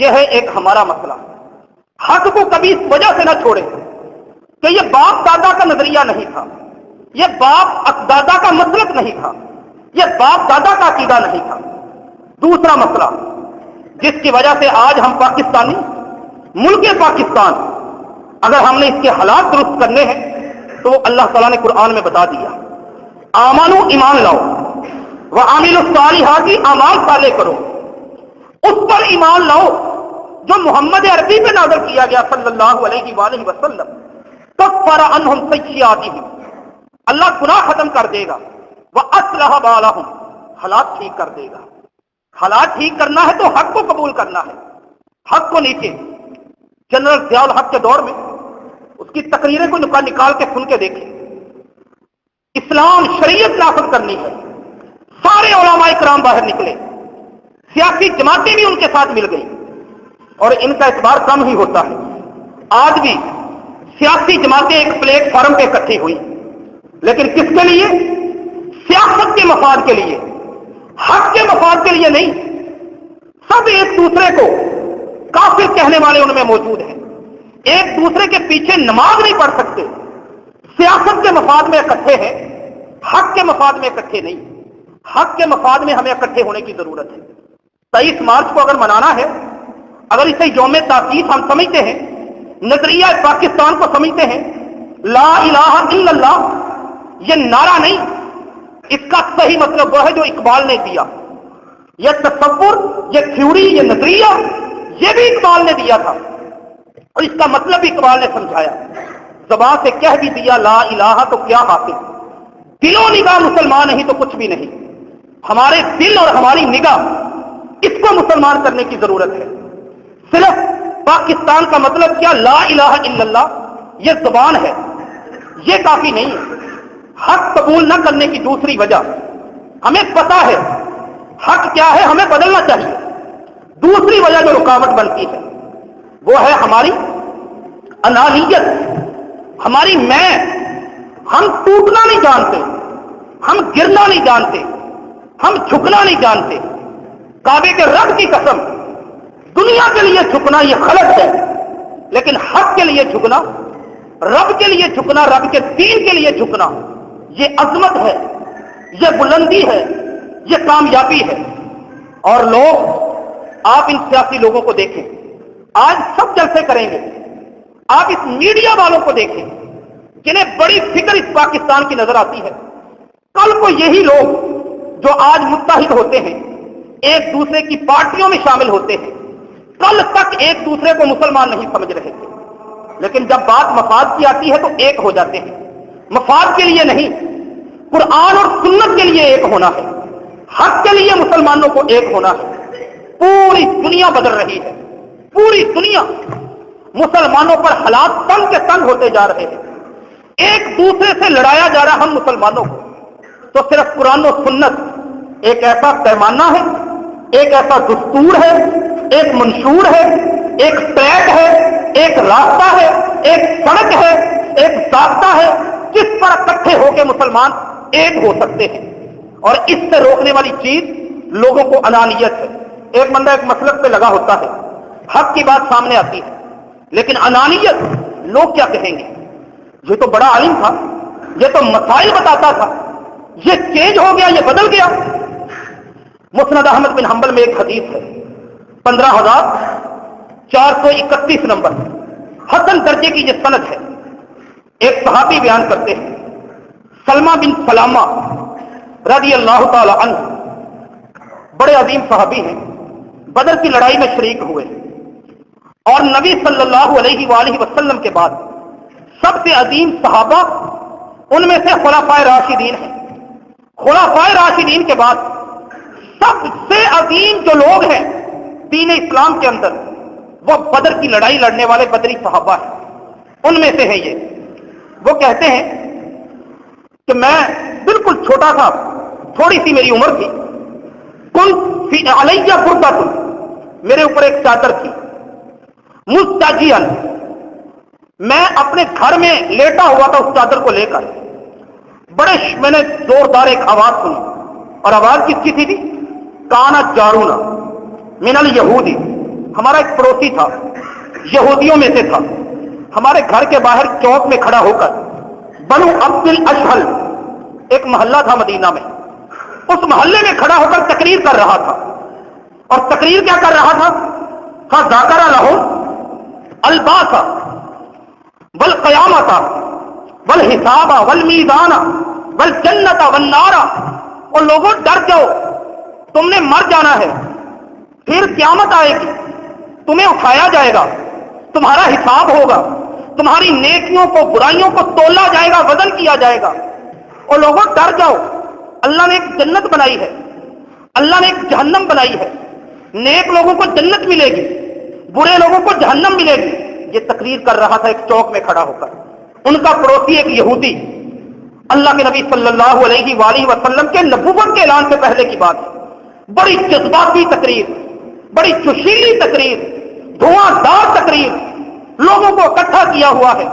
یہ ہے ایک ہمارا مسئلہ. حق کو کبھی اس وجہ سے نہ چھوڑیں کہ یہ باپ دادا کا نظریہ نہیں تھا، یہ باپ دادا کا مسلک نہیں تھا، یہ باپ دادا کا عقیدہ نہیں تھا. دوسرا مسئلہ جس کی وجہ سے آج ہم پاکستانی، ملک پاکستان، اگر ہم نے اس کے حالات درست کرنے ہیں تو اللہ تعالیٰ نے قرآن میں بتا دیا، آمنو، ایمان لاؤ، وعاملوا الصالحات، اعمال صالح کرو. اس پر ایمان لاؤ جو محمد عربی پہ نازل کیا گیا صلی اللہ علیہ وآلہ وسلم. کفر عنہم سیئاتہم، اللہ گناہ ختم کر دے گا. واصلح بالہم، حالات ٹھیک کر دے گا. حالات ٹھیک کرنا ہے تو حق کو قبول کرنا ہے. حق کو نیچے. جنرل ضیاء الحق کے دور میں اس کی تقریریں کو نکال کے سن کے دیکھیں. اسلام شریعت نافذ کرنی ہے. سارے علماء کرام باہر نکلے, سیاسی جماعتیں بھی ان کے ساتھ مل گئی, اور ان کا اعتبار کم ہی ہوتا ہے. آج بھی سیاسی جماعتیں ایک پلیٹ فارم پہ اکٹھی ہوئی, لیکن کس کے لیے؟ سیاست کے مفاد کے لیے, حق کے مفاد کے لیے نہیں. سب ایک دوسرے کو کافر کہنے والے ان میں موجود ہیں, ایک دوسرے کے پیچھے نماز نہیں پڑھ سکتے. سیاست کے مفاد میں اکٹھے ہیں, حق کے مفاد میں اکٹھے نہیں. حق کے مفاد میں ہمیں اکٹھے ہونے کی ضرورت ہے. 23 مارچ کو اگر منانا ہے, اگر اسے یوم تاسیس ہم سمجھتے ہیں, نظریہ پاکستان کو سمجھتے ہیں, لا الہ الا اللہ یہ نعرہ نہیں, اس کا صحیح مطلب وہ ہے جو اقبال نے دیا. یہ تصور, یہ تھیوری, یہ نظریہ, یہ بھی اقبال نے دیا تھا, اور اس کا مطلب بھی اقبال نے سمجھایا. زبان سے کہہ بھی دیا لا الہ تو کیا حاصل, دل و نگاہ مسلمان نہیں تو کچھ بھی نہیں. ہمارے دل اور ہماری نگاہ, اس کو مسلمان کرنے کی ضرورت ہے. صرف پاکستان کا مطلب کیا لا الہ الا اللہ یہ زبان ہے, یہ کافی نہیں ہے. حق قبول نہ کرنے کی دوسری وجہ, ہمیں پتا ہے حق کیا ہے, ہمیں بدلنا چاہیے. دوسری وجہ جو رکاوٹ بنتی ہے وہ ہے ہماری انانیت, ہماری میں. ہم ٹوٹنا نہیں جانتے, ہم گرنا نہیں جانتے, ہم جھکنا نہیں جانتے. کعبے کے رب کی قسم, دنیا کے لیے جھکنا یہ غلط ہے, لیکن حق کے لیے جھکنا, رب کے لیے جھکنا, رب کے دین کے لیے جھکنا, یہ عظمت ہے, یہ بلندی ہے, یہ کامیابی ہے. اور لوگ, آپ ان سیاسی لوگوں کو دیکھیں, آج سب جلسے کریں گے. آپ اس میڈیا والوں کو دیکھیں جنہیں بڑی فکر اس پاکستان کی نظر آتی ہے. کل کو یہی لوگ جو آج متحد ہوتے ہیں, ایک دوسرے کی پارٹیوں میں شامل ہوتے ہیں, کل تک ایک دوسرے کو مسلمان نہیں سمجھ رہے تھے, لیکن جب بات مفاد کی آتی ہے تو ایک ہو جاتے ہیں. مفاد کے لیے نہیں, قرآن اور سنت کے لیے ایک ہونا ہے, حق کے لیے مسلمانوں کو ایک ہونا ہے. پوری دنیا بدل رہی ہے, پوری دنیا مسلمانوں پر حالات تنگ کے تنگ ہوتے جا رہے ہیں. ایک دوسرے سے لڑایا جا رہا ہم مسلمانوں کو. تو صرف قرآن و سنت ایک ایسا پیمانہ ہے, ایک ایسا دستور ہے, ایک منشور ہے, ایک ٹریک ہے, ایک راستہ ہے, ایک سڑک ہے, ایک ضابطہ ہے جس پر اکٹھے ہو کے مسلمان ایک ہو سکتے ہیں. اور اس سے روکنے والی چیز لوگوں کو انانیت ہے. ایک بندہ ایک مسلک پہ لگا ہوتا ہے, حق کی بات سامنے آتی ہے, لیکن انانیت, لوگ کیا کہیں گے, یہ تو بڑا عالم تھا, یہ تو مسائل بتاتا تھا, یہ چینج ہو گیا, یہ بدل گیا. مسند احمد بن حنبل میں ایک حدیث ہے, 15,431 نمبر, حسن درجے کی یہ سند ہے. ایک صحابی بیان کرتے ہیں, سلمہ بن سلامہ رضی اللہ تعالی عنہ, بڑے عظیم صحابی ہیں, بدر کی لڑائی میں شریک ہوئے, اور نبی صلی اللہ علیہ وآلہ وسلم کے بعد سب سے عظیم صحابہ ان میں سے خلفائے راشدین ہیں. خلفائے راشدین کے بعد سب سے عظیم جو لوگ ہیں دین اسلام کے اندر, وہ بدر کی لڑائی لڑنے والے بدری صحابہ ہیں. ان میں سے ہیں یہ. وہ کہتے ہیں کہ میں بالکل چھوٹا تھا, تھوڑی سی میری عمر تھی, کن فی علیہ بردۃ, میرے اوپر ایک چادر تھی, مستجیان, میں اپنے گھر میں لیٹا ہوا تھا اس چادر کو لے کر. میں نے زوردار ایک آواز سنی, اور آواز کس کی تھی؟ کانا جارونا من الیہودی, ہمارا ایک پڑوسی تھا, یہودیوں میں سے تھا. ہمارے گھر کے باہر چوک میں کھڑا ہو کر, بنو عبد الاشہل ایک محلہ تھا مدینہ میں, اس محلے میں کھڑا ہو کر تقریر کر رہا تھا. اور تقریر کیا کر رہا تھا؟ فذکر لہم الباس والقیامت والحساب والمیزان والجنت والنار. اور لوگوں ڈر جاؤ, تم نے مر جانا ہے, پھر قیامت آئے گی, تمہیں اٹھایا جائے گا, تمہارا حساب ہوگا, تمہاری نیکیوں کو برائیوں کو تولا جائے گا, وزن کیا جائے گا. اور لوگوں ڈر جاؤ, اللہ نے ایک جنت بنائی ہے, اللہ نے ایک جہنم بنائی ہے. نیک لوگوں کو جنت ملے گی, برے لوگوں کو جہنم ملے گی. یہ تقریر کر رہا تھا ایک چوک میں کھڑا ہو کر. ان کا پڑوسی ایک یہودی، اللہ کے نبی صلی اللہ علیہ وآلہ وسلم کے نبوت کے اعلان سے پہلے کی بات ہے، بڑی جذباتی تقریر، بڑی جوشیلی تقریر، دھواں دار تقریر، لوگوں کو اکٹھا کیا ہوا ہے.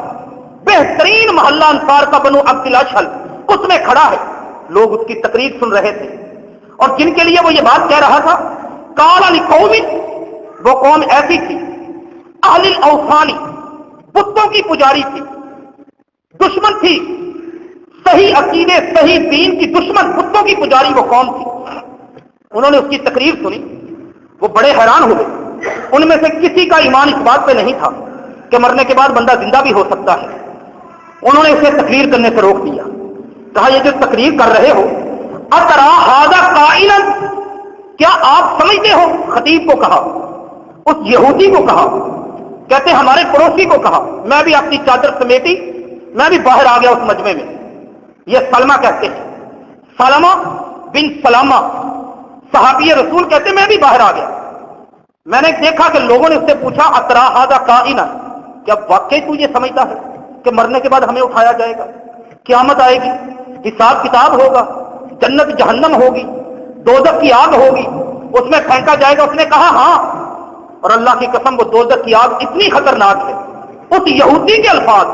بہترین محلہ انصار کا بنو عبد الاشہل اس میں کھڑا ہے. لوگ اس کی تقریر سن رہے تھے، اور جن کے لیے وہ یہ بات کہہ رہا تھا، قال لقوم، وہ قوم ایسی تھی، اہل الاوثان، بتوں کی پجاری تھی، دشمن تھی، صحیح عقیدے صحیح دین کی دشمن، بتوں کی پجاری وہ قوم تھی. انہوں نے اس کی تقریر سنی، وہ بڑے حیران ہوئے. ان میں سے کسی کا ایمان اس بات پہ نہیں تھا کہ مرنے کے بعد بندہ زندہ بھی ہو سکتا ہے. انہوں نے اسے تقریر کرنے سے روک دیا. کہا یہ جو تقریر کر رہے ہو، اترا ھذا قائلا، کیا آپ سمجھتے ہو؟ خطیب کو کہا، اس یہودی کو کہا، کہتے ہمارے پڑوسی کو کہا. میں بھی اپنی چادر سمیٹی، میں بھی باہر آ گیا اس مجمع میں. یہ سلمہ کہتے ہیں، سلمہ بن سلامہ صحابی رسول کہتے میں بھی باہر آ گیا. میں نے دیکھا کہ لوگوں نے اس سے پوچھا، اترا ھذا قائلا، کیا واقعی تو یہ سمجھتا ہے کہ مرنے کے بعد ہمیں اٹھایا جائے گا، قیامت آئے گی، حساب کتاب ہوگا، جنت جہنم ہوگی، دوزخ کی آگ ہوگی، اس میں پھینکا جائے گا؟ اس نے کہا ہاں. اور اللہ کی قسم وہ دوزخ کی آگ اتنی خطرناک ہے، اس یہودی کے الفاظ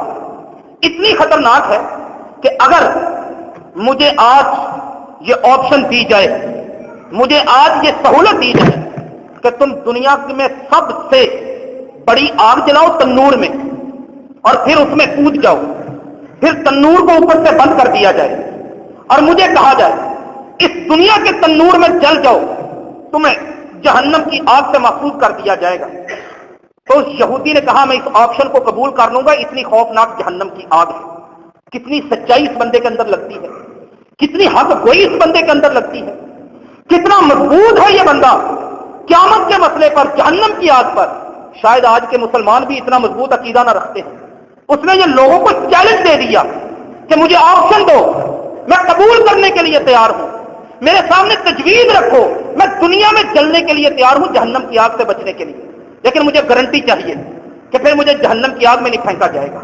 اتنی خطرناک ہے کہ اگر مجھے آج یہ آپشن دی جائے، مجھے آج یہ سہولت دی جائے کہ تم دنیا میں سب سے بڑی آگ جلاؤ تنور میں، اور پھر اس میں کود جاؤ، پھر تنور کو اوپر سے بند کر دیا جائے، اور مجھے کہا جائے اس دنیا کے تنور میں جل جاؤ، تمہیں جہنم کی آگ سے محفوظ کر دیا جائے گا، تو اس یہودی نے کہا میں اس آپشن کو قبول کر لوں گا. اتنی خوفناک جہنم کی آگ ہے. کتنی سچائی اس بندے کے اندر لگتی ہے، کتنی حق گوئی اس بندے کے اندر لگتی ہے، کتنا مضبوط ہے یہ بندہ قیامت کے مسئلے پر، جہنم کی آگ پر. شاید آج کے مسلمان بھی اتنا مضبوط عقیدہ نہ رکھتے ہیں. اس نے یہ لوگوں کو چیلنج دے دیا کہ مجھے آپشن دو، میں قبول کرنے کے لیے تیار ہوں، میرے سامنے تجویز رکھو، میں دنیا میں جلنے کے لیے تیار ہوں جہنم کی آگ سے بچنے کے لیے، لیکن مجھے گارنٹی چاہیے کہ پھر مجھے جہنم کی آگ میں نہیں پھینکا جائے گا.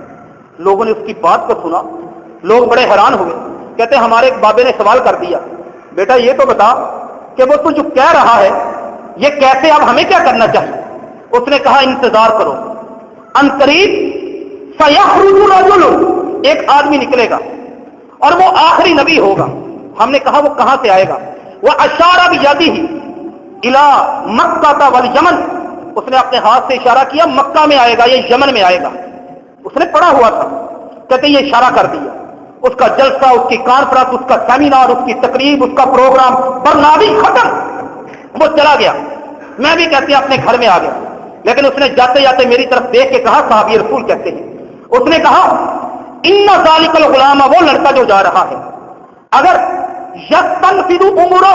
لوگوں نے اس کی بات کو سنا، لوگ بڑے حیران ہوئے. کہتے ہیں ہمارے ایک بابے نے سوال کر دیا، بیٹا یہ تو بتا کہ وہ تو جو کہہ رہا ہے یہ کیسے، اب ہمیں کیا کرنا چاہیے؟ اس نے کہا انتظار کرو، ان قریب سیخرج رجل، ایک آدمی نکلے گا اور وہ آخری نبی ہوگا. ہم نے کہا وہ کہاں سے آئے گا؟ وہ اشار بیدہ الی مکہ والیمن، اس نے اپنے ہاتھ سے اشارہ کیا مکہ میں آئے گا، یہ یمن میں آئے گا. اس نے پڑھا ہوا تھا، کہتے یہ اشارہ کر دیا. اس کا جلسہ، اس کی کانفرنس، اس کا سیمینار، اس کی تقریب، اس کا پروگرام برنامہ ختم، وہ چلا گیا. میں بھی کہتے ہیں اپنے گھر میں آ گیا. لیکن اس نے جاتے جاتے میری طرف دیکھ کے کہا، صحابی رسول کہتے ہیں، اس نے کہا ان ذالک الغلام، وہ لڑکا جو جا رہا ہے، اگر یستنفذ عمرہ،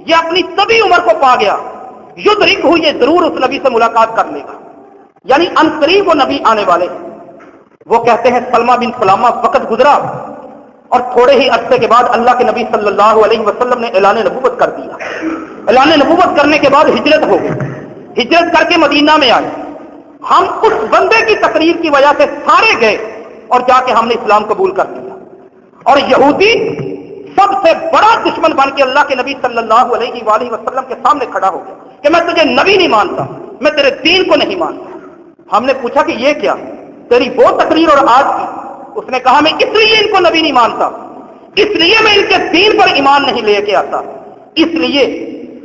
یہ اپنی طبی عمر کو پا گیا، یدرک ہو، یہ ضرور اس نبی سے ملاقات کر لے گا، یعنی ان قریب وہ نبی آنے والے ہیں. وہ کہتے ہیں سلمہ بن سلامہ وقت گزرا اور تھوڑے ہی عرصے کے بعد اللہ کے نبی صلی اللہ علیہ وسلم نے اعلان نبوت کر دیا. اعلان نبوت کرنے کے بعد ہجرت ہو گئی، ہجرت کر کے مدینہ میں آئے. ہم اس بندے کی تقریر کی وجہ سے سارے گئے اور جا کے ہم نے اسلام قبول کر لیا. اور یہودی سب سے بڑا دشمن بن کے اللہ کے نبی صلی اللہ علیہ وآلہ وسلم کے سامنے کھڑا ہو گیا کہ میں تجھے نبی نہیں مانتا، میں تیرے دین کو نہیں مانتا. ہم نے پوچھا کہ یہ کیا تیری وہ تقریر اور آج کی؟ اس نے کہا میں اس لیے ان کو نبی نہیں مانتا، اس لیے میں ان کے دین پر ایمان نہیں لے کے آتا، اس لیے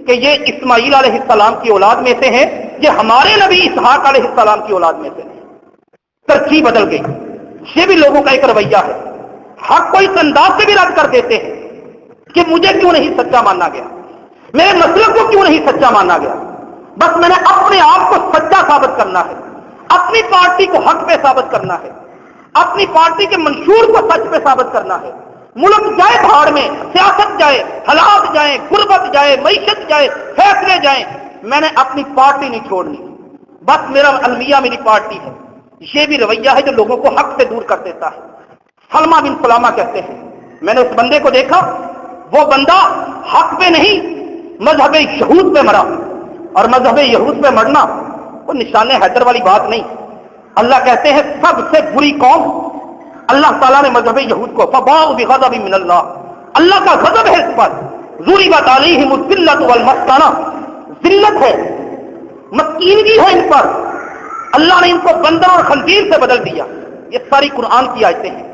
کہ یہ اسماعیل علیہ السلام کی اولاد میں سے ہیں، یہ ہمارے نبی اسحاق علیہ السلام کی اولاد میں سے ہیں. ترجیح بدل گئی. یہ بھی لوگوں کا ایک رویہ ہے، حق کو اس انداز سے بھی رد کر دیتے ہیں کہ مجھے کیوں نہیں سچا مانا گیا، میرے مسلک کو کیوں نہیں سچا مانا گیا، بس میں نے اپنے آپ کو سچا ثابت کرنا ہے، اپنی پارٹی کو حق پہ ثابت کرنا ہے، اپنی پارٹی کے منشور کو سچ پہ ثابت کرنا ہے. ملک جائے بھاڑ میں، سیاست جائے، حالات جائیں، غربت جائے، معیشت جائے، فیصلے جائیں، میں نے اپنی پارٹی نہیں چھوڑنی، بس میرا المیہ میری پارٹی ہے. یہ بھی رویہ ہے جو لوگوں کو حق سے دور کر دیتا ہے. سلمہ بن سلامہ کہتے ہیں میں نے اس بندے کو دیکھا، وہ بندہ حق پہ نہیں مذہب یہود پہ مرا، اور مذہب یہود پہ مرنا وہ نشان حیدر والی بات نہیں. اللہ کہتے ہیں سب سے بری قوم اللہ تعالیٰ نے مذہب یہود کو فباؤ بغضب من اللہ، اللہ کا غضب ہے اس پر. ضربت علیہم الذلۃ والمسکنہ، ذلت ہے، مسکینگی ہے ان پر، اللہ نے ان کو بندر اور خنزیر سے بدل دیا. یہ ساری قرآن کی آیتیں ہیں.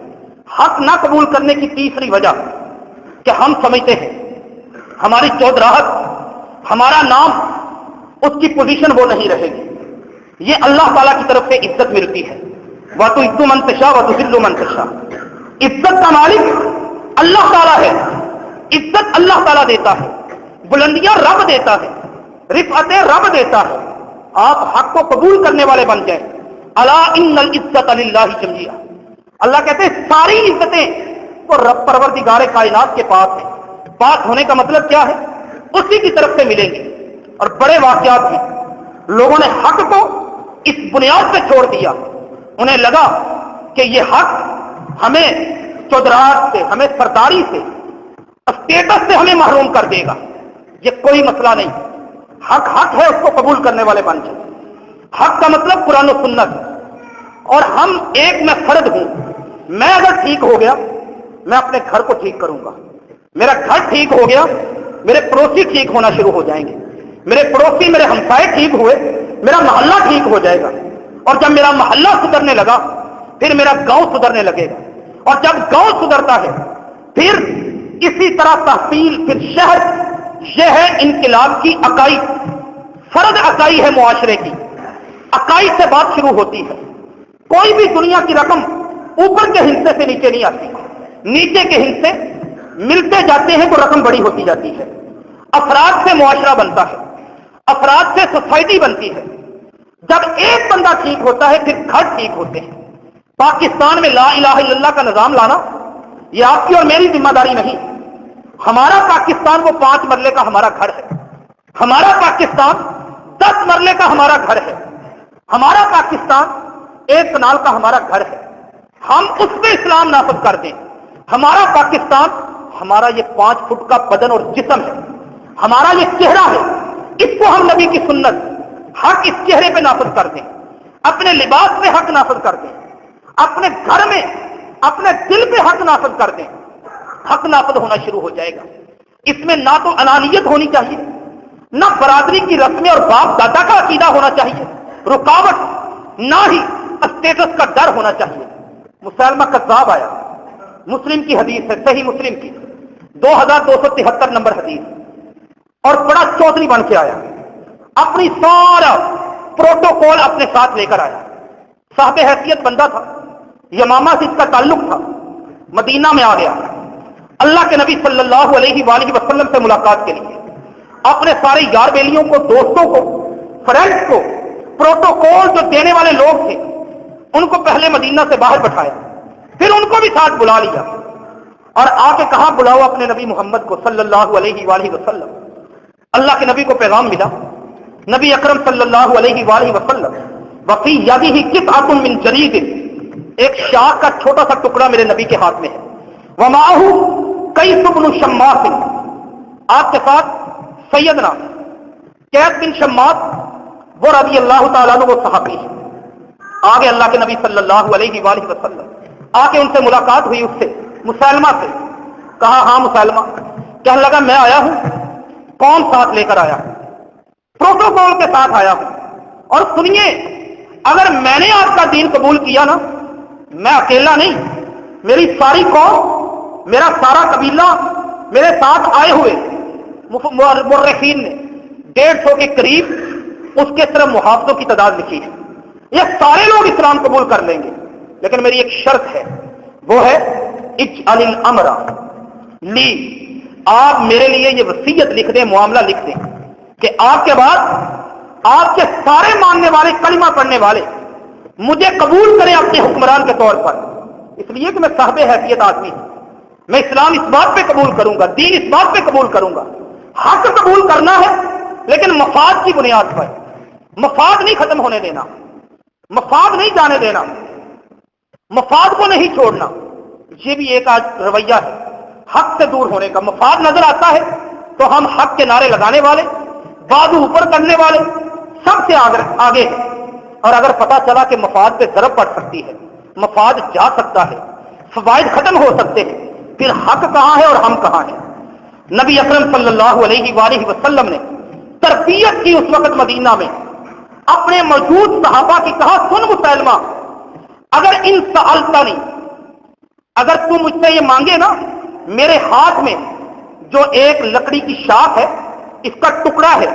حق نہ قبول کرنے کی تیسری وجہ کہ ہم سمجھتے ہیں ہماری چودراہت، ہمارا نام، اس کی پوزیشن وہ نہیں رہے گی. یہ اللہ تعالیٰ کی طرف سے عزت ملتی ہے. وَتُعِزُّ مَن تَشَاءُ وَتُذِلُّ مَن تَشَاءُ. عزت کا مالک اللہ تعالیٰ ہے. عزت اللہ تعالیٰ دیتا ہے، بلندیاں رب دیتا ہے، رفعتیں رب دیتا ہے. آپ حق کو قبول کرنے والے بن جائیں. الا ان العزت للہ جميعا. اللہ کہتے ہیں ساری عزتیں وہ رب پروردگار کائنات کے پاس ہیں. پاس ہونے کا مطلب کیا ہے؟ اسی کی طرف سے ملیں گے. اور بڑے واقعات ہیں، لوگوں نے حق کو اس بنیاد پہ چھوڑ دیا. انہیں لگا کہ یہ حق ہمیں چودراہٹ سے، ہمیں سرداری سے، اسٹیٹس سے ہمیں محروم کر دے گا. یہ کوئی مسئلہ نہیں. حق حق ہے، اس کو قبول کرنے والے بن جائیں. حق کا مطلب قرآن و سنت. اور ہم ایک میں فرد ہوں. میں اگر ٹھیک ہو گیا میں اپنے گھر کو ٹھیک کروں گا. میرا گھر ٹھیک ہو گیا میرے پڑوسی ٹھیک ہونا شروع ہو جائیں گے. میرے پڑوسی، میرے ہمسائے ٹھیک ہوئے میرا محلہ ٹھیک ہو جائے گا. اور جب میرا محلہ سدھرنے لگا پھر میرا گاؤں سدھرنے لگے گا. اور جب گاؤں سدھرتا ہے پھر اسی طرح تحصیل، پھر شہر. یہ ہے انقلاب کی اکائی. فرد اکائی ہے معاشرے کی. اکائی سے بات شروع ہوتی ہے. کوئی بھی دنیا کی رقم اوپر کے حصے سے نیچے نہیں آتی. نیچے کے حصے ملتے جاتے ہیں تو رقم بڑی ہوتی جاتی ہے. افراد سے معاشرہ بنتا ہے، افراد سے سوسائٹی بنتی ہے. جب ایک بندہ ٹھیک ہوتا ہے پھر گھر ٹھیک ہوتے ہیں. پاکستان میں لا الہ الا اللہ کا نظام لانا یہ آپ کی اور میری ذمہ داری نہیں. ہمارا پاکستان وہ 5 مرلے کا ہمارا گھر ہے. ہمارا پاکستان 10 مرلے کا ہمارا گھر ہے. ہمارا پاکستان 1 کنال کا ہمارا گھر ہے. ہم اس پہ اسلام نافذ کر دیں. ہمارا پاکستان، ہمارا یہ 5 فٹ کا بدن اور جسم ہے، ہمارا یہ چہرہ ہے. اس کو ہم نبی کی سنت حق اس چہرے پہ نافذ کر دیں. اپنے لباس پہ حق نافذ کر دیں. اپنے گھر میں، اپنے دل پہ حق نافذ کر دیں. حق نافذ ہونا شروع ہو جائے گا. اس میں نہ تو انانیت ہونی چاہیے، نہ برادری کی رسمیں اور باپ دادا کا عقیدہ ہونا چاہیے رکاوٹ، نہ ہی اسٹیٹس کا ڈر ہونا چاہیے. مسلمہ کذاب آیا، مسلم کی حدیث ہے، صحیح مسلم کی 2273 نمبر حدیث. اور بڑا چودھری بن کے آیا، اپنی سارا پروٹوکول اپنے ساتھ لے کر آیا. صاحب حیثیت بندہ تھا، یمامہ سے اس کا تعلق تھا. مدینہ میں آ گیا اللہ کے نبی صلی اللہ علیہ وآلہ وسلم سے ملاقات کے لیے. اپنے سارے یار بیلیوں کو، دوستوں کو، فرینڈز کو، پروٹوکول جو دینے والے لوگ تھے ان کو پہلے مدینہ سے باہر بٹھایا، پھر ان کو بھی ساتھ بلا لیا اور آ کے کہا بلاؤ اپنے نبی محمد کو صلی اللہ علیہ وآلہ وسلم. اللہ کے نبی کو پیغام ملا. نبی اکرم صلی اللہ علیہ وآلہ وسلم وفی یدہ قطعۃ من جرید، ایک شاخ کا چھوٹا سا ٹکڑا میرے نبی کے ہاتھ میں ہے. ومعہ قیس بن شماس، آپ کے ساتھ سیدنا قیس بن شماس وہ رضی اللہ تعالیٰ عنہ وہ صحابی ہے. آگے اللہ کے نبی صلی اللہ علیہ وآلہ وسلم آ کے ان سے ملاقات ہوئی. اس سے مسلمہ سے کہا ہاں مسلمہ. کہنے لگا میں آیا ہوں. کون ساتھ لے کر آیا ہوں؟ پروٹوکول کے ساتھ آیا ہوں. اور سنیے، اگر میں نے آپ کا دین قبول کیا نا، میں اکیلا نہیں، میری ساری قوم، میرا سارا قبیلہ میرے ساتھ آئے ہوئے مورخین نے 150 کے قریب اس کے طرف محافظوں کی تعداد لکھی ہے. یہ سارے لوگ اسلام قبول کر لیں گے، لیکن میری ایک شرط ہے، وہ ہے اجعل الامر لی. آپ میرے لیے یہ وصیت لکھ دیں، معاملہ لکھ دیں کہ آپ کے بعد آپ کے سارے ماننے والے، کلمہ پڑھنے والے مجھے قبول کریں اپنے حکمران کے طور پر. اس لیے کہ میں صاحب حیثیت آدمی ہوں. میں اسلام اس بات پہ قبول کروں گا، دین اس بات پہ قبول کروں گا. حق قبول کرنا ہے لیکن مفاد کی بنیاد پر. مفاد نہیں ختم ہونے دینا، مفاد نہیں جانے دینا، مفاد کو نہیں چھوڑنا. یہ بھی ایک آج رویہ ہے حق سے دور ہونے کا. مفاد نظر آتا ہے تو ہم حق کے نعرے لگانے والے، بازو اوپر کرنے والے، سب سے آگے ہے، اور اگر پتا چلا کہ مفاد پہ ضرب پڑ سکتی ہے، مفاد جا سکتا ہے، فوائد ختم ہو سکتے ہیں، پھر حق کہاں ہے اور ہم کہاں ہیں؟ نبی اکرم صلی اللہ علیہ وآلہ وسلم نے تربیت کی اس وقت مدینہ میں اپنے موجود صحابہ کی کہا، سن مسلمہ، اگر ان سألتنی، اگر تم مجھ سے یہ مانگے نا، میرے ہاتھ میں جو ایک لکڑی کی شاخ ہے، اس کا ٹکڑا ہے،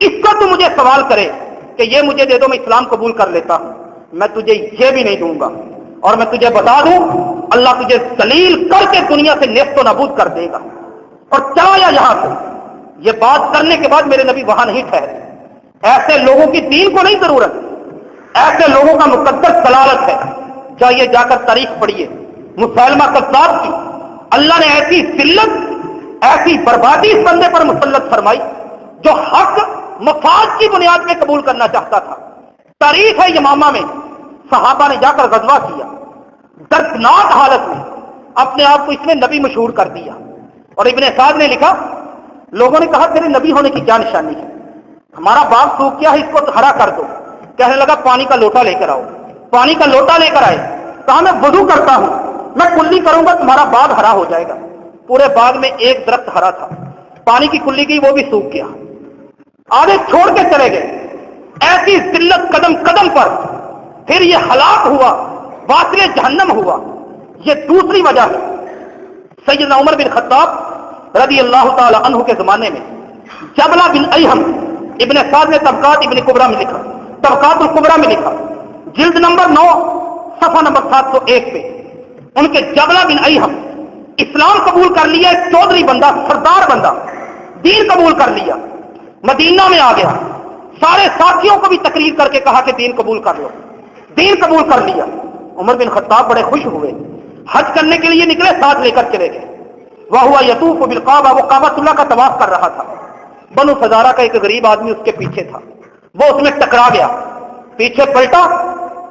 اس کا تو مجھے سوال کرے کہ یہ مجھے دے دو، میں اسلام قبول کر لیتا ہوں، میں تجھے یہ بھی نہیں دوں گا، اور میں تجھے بتا دوں اللہ تجھے ذلیل کر کے دنیا سے نیست و نابود کر دے گا۔ اور چلا یہاں سے، یہ بات کرنے کے بعد میرے نبی وہاں نہیں ٹھہرے۔ ایسے لوگوں کی دین کو نہیں ضرورت، ایسے لوگوں کا مقدس ضلالت ہے۔ جائیے جا کر تاریخ پڑھیے مسلمہ کذاب کی، اللہ نے ایسی ذلت، ایسی بربادی اس بندے پر مسلط فرمائی جو حق مفاد کی بنیاد میں قبول کرنا چاہتا تھا۔ تاریخ ہے یمامہ میں صحابہ نے جا کر غزوہ کیا، دردناک حالت میں اپنے آپ کو اس میں نبی مشہور کر دیا، اور ابن سعد نے لکھا، لوگوں نے کہا تیرے نبی ہونے کی کیا نشانی ہے؟ ہمارا باغ سوکھ گیا ہے، اس کو ہرا کر دو۔ کہنے لگا پانی کا لوٹا لے کر آؤ۔ پانی کا لوٹا لے کر آئے، کہا میں وضو کرتا ہوں، میں کلی کروں گا تمہارا باغ ہرا ہو جائے گا۔ پورے باغ میں ایک درخت ہرا تھا، پانی کی کلی گئی، وہ بھی سوکھ گیا۔ آگے چھوڑ کے چلے گئے، ایسی ذلت قدم قدم پر، پھر یہ ہلاک ہوا، واصل جہنم ہوا۔ یہ دوسری وجہ ہے۔ سیدنا عمر بن خطاب رضی اللہ تعالی عنہ کے زمانے میں جبلہ بن ایہم، ابن سعد نے طبقات ابن کبریٰ میں لکھا، طبقات الکبریٰ میں لکھا، جلد نمبر 9 صفحہ نمبر 701 پہ، ان کے جبلہ بن ایہم اسلام قبول کر لیا، ایک چودھری بندہ، سردار بندہ، دین قبول کر لیا، مدینہ میں آ گیا، سارے ساتھیوں کو بھی تقریر کر کے کہا کہ دین قبول کر لو، دین قبول کر لیا۔ عمر بن خطاب بڑے خوش ہوئے، حج کرنے کے لیے نکلے، ساتھ لے کر چلے گئے۔ وہ ہوا یطوف بالکعبہ، وہ کعبۃ اللہ کا طواف کر رہا تھا۔ بنو فزارہ کا ایک غریب آدمی اس کے پیچھے تھا، وہ اس میں ٹکرا گیا، پیچھے پلٹا،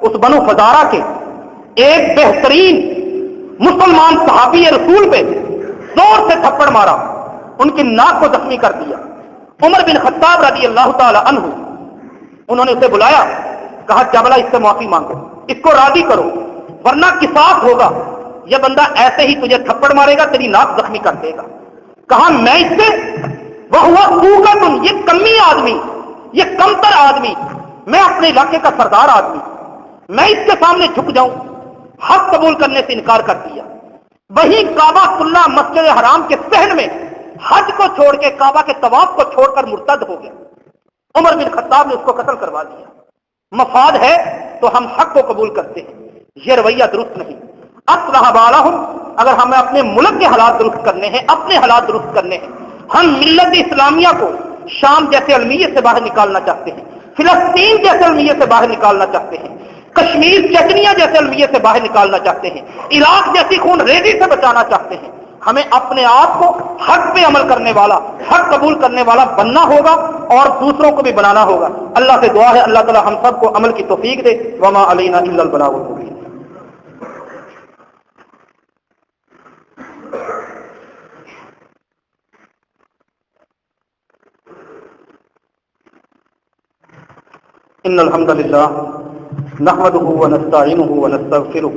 اس بنو فزارہ کے ایک بہترین مسلمان صحابی رسول پہ زور سے تھپڑ مارا، ان کی ناک کو زخمی کر دیا۔ عمر بن خطاب رضی اللہ تعالی عنہ، انہوں نے اسے بلایا، کہا جبلہ اس سے معافی مانگو، اس کو راضی کرو، ورنہ قصاص ہوگا، یہ بندہ ایسے ہی تجھے تھپڑ مارے گا، تیری ناک زخمی کر دے گا۔ کہا میں اس سے، وہ ہوا سوکتن، یہ کمی آدمی، یہ کمتر آدمی، میں اپنے علاقے کا سردار آدمی، میں اس کے سامنے جھک جاؤں؟ حق قبول کرنے سے انکار کر دیا۔ وہی کعبہ اللہ مسجد حرام کے صحن میں حج کو چھوڑ کے، کعبہ کے طواف کو چھوڑ کر مرتد ہو گیا۔ عمر بن خطاب نے اس کو قتل کروا دیا۔ مفاد ہے تو ہم حق کو قبول کرتے ہیں، یہ رویہ درست نہیں۔ اصلح بالہم، اگر ہمیں اپنے ملک کے حالات درست کرنے ہیں، اپنے حالات درست کرنے ہیں، ہم ملت اسلامیہ کو شام جیسے المیے سے باہر نکالنا چاہتے ہیں، فلسطین جیسے المیے سے باہر نکالنا چاہتے ہیں، کشمیر چچنیا جیسے المیے سے باہر نکالنا چاہتے ہیں، عراق جیسی خون ریزی سے بچانا چاہتے ہیں، ہمیں اپنے آپ کو حق پہ عمل کرنے والا، حق قبول کرنے والا بننا ہوگا، اور دوسروں کو بھی بنانا ہوگا۔ اللہ سے دعا ہے اللہ تعالی ہم سب کو عمل کی توفیق دے۔ وما علینا الا البلاغ المبین۔ ان الحمد للہ نحمده ونستعینه ونستغفره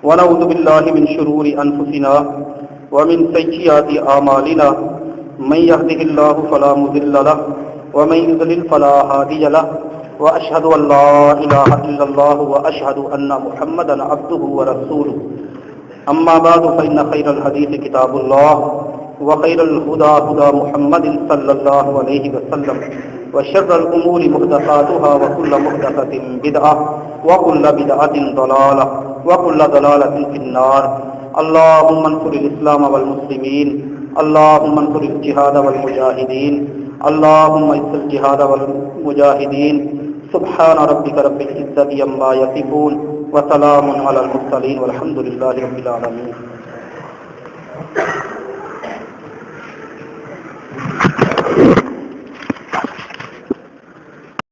ونعوذ باللہ من شرور انفسنا ومن سیئات اعمالنا، من يهده الله فلا مضل له ومن يضلل فلا هادي له، واشهد ان لا اله الا الله واشهد ان محمدا عبده ورسوله۔ اما بعد فان خير الحديث كتاب الله، وخير الهدى هدى محمد صلى الله عليه وسلم، وشر الامور محدثاتها، وكل محدثة بدعة، وكل بدعة ضلالة، وكل ضلالة في النار۔ اللهم انصر الاسلام والمسلمين، اللهم انصر الجهاد والمجاهدين، اللهم انصر الجهاد والمجاهدين۔ سبحان ربك رب العزة عما يصفون، وسلام على المرسلين، والحمد لله رب العالمين۔